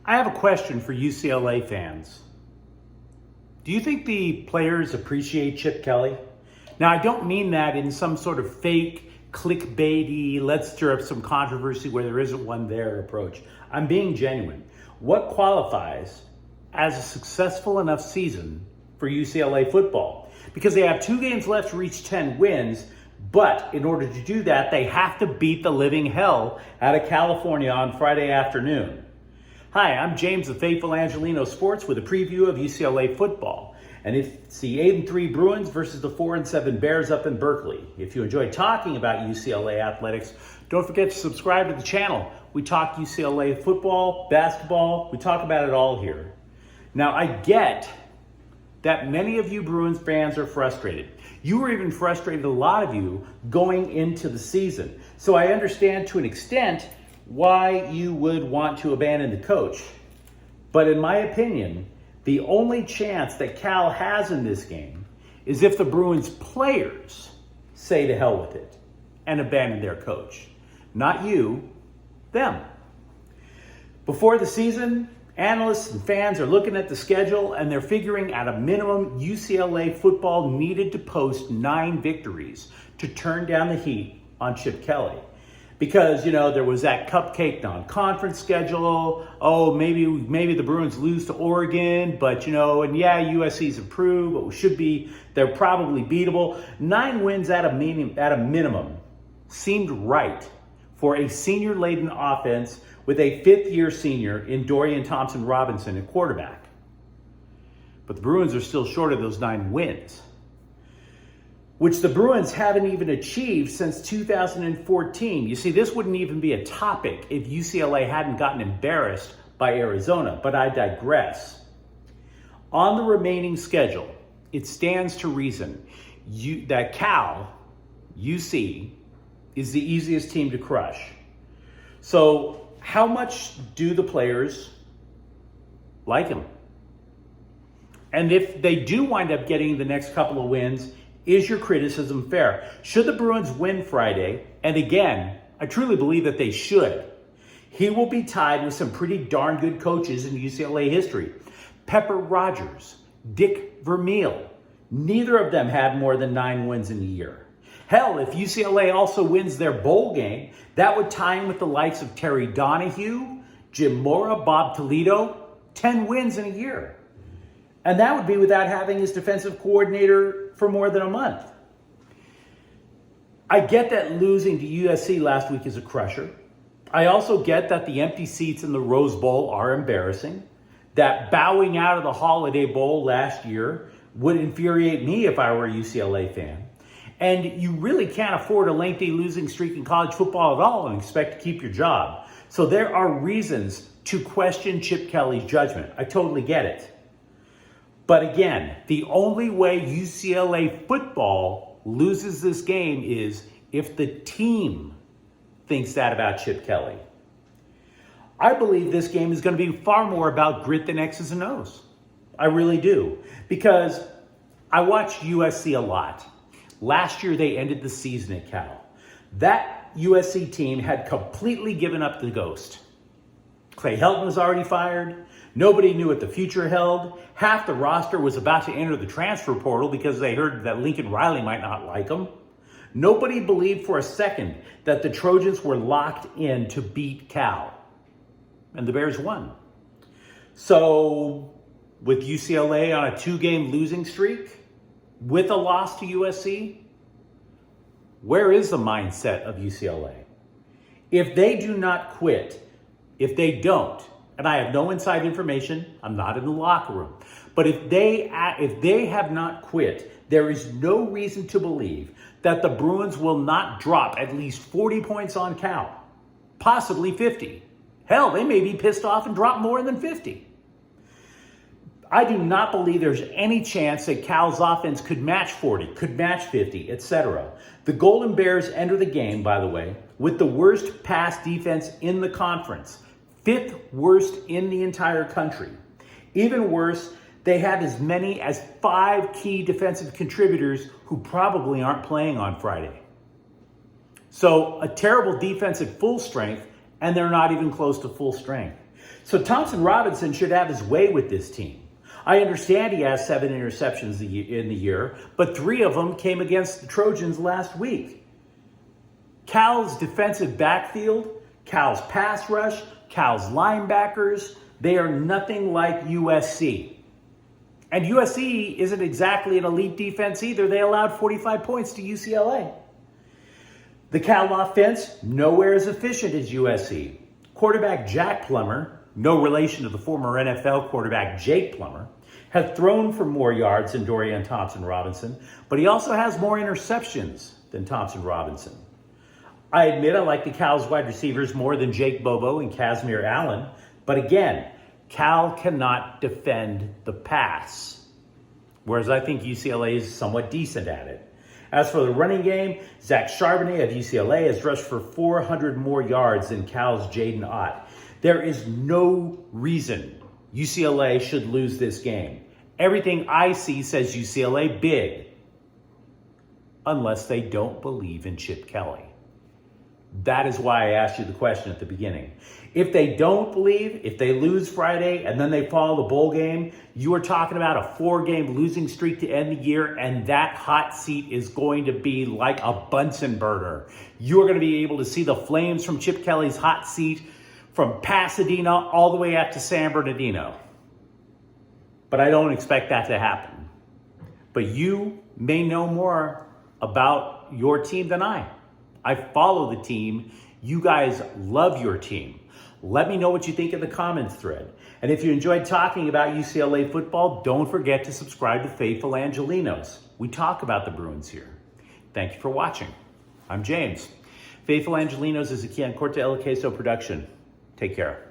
I have a question for UCLA fans. Do you think the players appreciate Chip Kelly? Now, I don't mean that in some sort of fake, clickbaity, let's stir up some controversy where there isn't one there approach. I'm being genuine. What qualifies as a successful enough season for UCLA football? Because they have 2 games left to reach 10 wins, but in order to do that, they have to beat the living hell out of California on Friday afternoon. Hi, I'm James, the Faithful Angelino Sports, with a preview of UCLA football. And it's the 8-3 Bruins versus the 4-7 Bears up in Berkeley. If you enjoy talking about UCLA athletics, don't forget to subscribe to the channel. We talk UCLA football, basketball, we talk about it all here. Now, I get that many of you Bruins fans are frustrated. You were even frustrated, a lot of you, going into the season. So I understand to an extent why you would want to abandon the coach. But in my opinion, the only chance that Cal has in this game is if the Bruins players say to hell with it and abandon their coach. Not you, them. Before the season, analysts and fans are looking at the schedule and they're figuring at a minimum UCLA football needed to post 9 victories to turn down the heat on Chip Kelly. Because, there was that cupcake non-conference schedule. Oh, maybe the Bruins lose to Oregon, but, and yeah, USC's improved, but they're probably beatable. 9 wins at a minimum seemed right for a senior-laden offense with a 5th-year senior in Dorian Thompson-Robinson at quarterback. But the Bruins are still short of those 9 wins, which the Bruins haven't even achieved since 2014. You see, this wouldn't even be a topic if UCLA hadn't gotten embarrassed by Arizona, but I digress. On the remaining schedule, it stands to reason that Cal, UC, is the easiest team to crush. So how much do the players like him? And if they do wind up getting the next couple of wins, is your criticism fair? Should the Bruins win Friday, and again, I truly believe that they should, he will be tied with some pretty darn good coaches in UCLA history. Pepper Rogers, Dick Vermeil, neither of them had more than 9 wins in a year. Hell, if UCLA also wins their bowl game, that would tie him with the likes of Terry Donahue, Jim Mora, Bob Toledo, 10 wins in a year. And that would be without having his defensive coordinator for more than a month. I get that losing to USC last week is a crusher. I also get that the empty seats in the Rose Bowl are embarrassing. That bowing out of the Holiday Bowl last year would infuriate me if I were a UCLA fan. And you really can't afford a lengthy losing streak in college football at all and expect to keep your job. So there are reasons to question Chip Kelly's judgment. I totally get it. But again, the only way UCLA football loses this game is if the team thinks that about Chip Kelly. I believe this game is going to be far more about grit than X's and O's. I really do. Because I watched USC a lot. Last year, they ended the season at Cal. That USC team had completely given up the ghost. Clay Helton was already fired. Nobody knew what the future held. Half the roster was about to enter the transfer portal because they heard that Lincoln Riley might not like them. Nobody believed for a second that the Trojans were locked in to beat Cal. And the Bears won. So, with UCLA on a 2-game losing streak, with a loss to USC, where is the mindset of UCLA? If they do not quit, if they don't, and I have no inside information, I'm not in the locker room, but if they have not quit, there is no reason to believe that the Bruins will not drop at least 40 points on Cal, possibly 50. Hell, they may be pissed off and drop more than 50. I do not believe there's any chance that Cal's offense could match 40, could match 50, etc. The Golden Bears enter the game, by the way, with the worst pass defense in the conference. 5th worst in the entire country. Even worse, they have as many as 5 key defensive contributors who probably aren't playing on Friday. So a terrible defense at full strength and they're not even close to full strength. So Thompson Robinson should have his way with this team. I understand he has 7 interceptions in the year, but 3 of them came against the Trojans last week. Cal's defensive backfield, Cal's pass rush, Cal's linebackers, they are nothing like USC. And USC isn't exactly an elite defense either. They allowed 45 points to UCLA. The Cal offense, nowhere as efficient as USC. Quarterback Jack Plummer, no relation to the former NFL quarterback Jake Plummer, has thrown for more yards than Dorian Thompson-Robinson, but he also has more interceptions than Thompson-Robinson. I admit I like the Cal's wide receivers more than Jake Bobo and Casimir Allen, but again, Cal cannot defend the pass, whereas I think UCLA is somewhat decent at it. As for the running game, Zach Charbonnet of UCLA has rushed for 400 more yards than Cal's Jaden Ott. There is no reason UCLA should lose this game. Everything I see says UCLA big, unless they don't believe in Chip Kelly. That is why I asked you the question at the beginning. If they don't believe, if they lose Friday and then they follow the bowl game, you are talking about a 4-game losing streak to end the year, and that hot seat is going to be like a Bunsen burner. You're going to be able to see the flames from Chip Kelly's hot seat from Pasadena all the way out to San Bernardino. But I don't expect that to happen. But you may know more about your team than I. I follow the team. You guys love your team. Let me know what you think in the comments thread. And if you enjoyed talking about UCLA football, don't forget to subscribe to Faithful Angelinos. We talk about the Bruins here. Thank you for watching. I'm James. Faithful Angelinos is a Kian Corte El Queso production. Take care.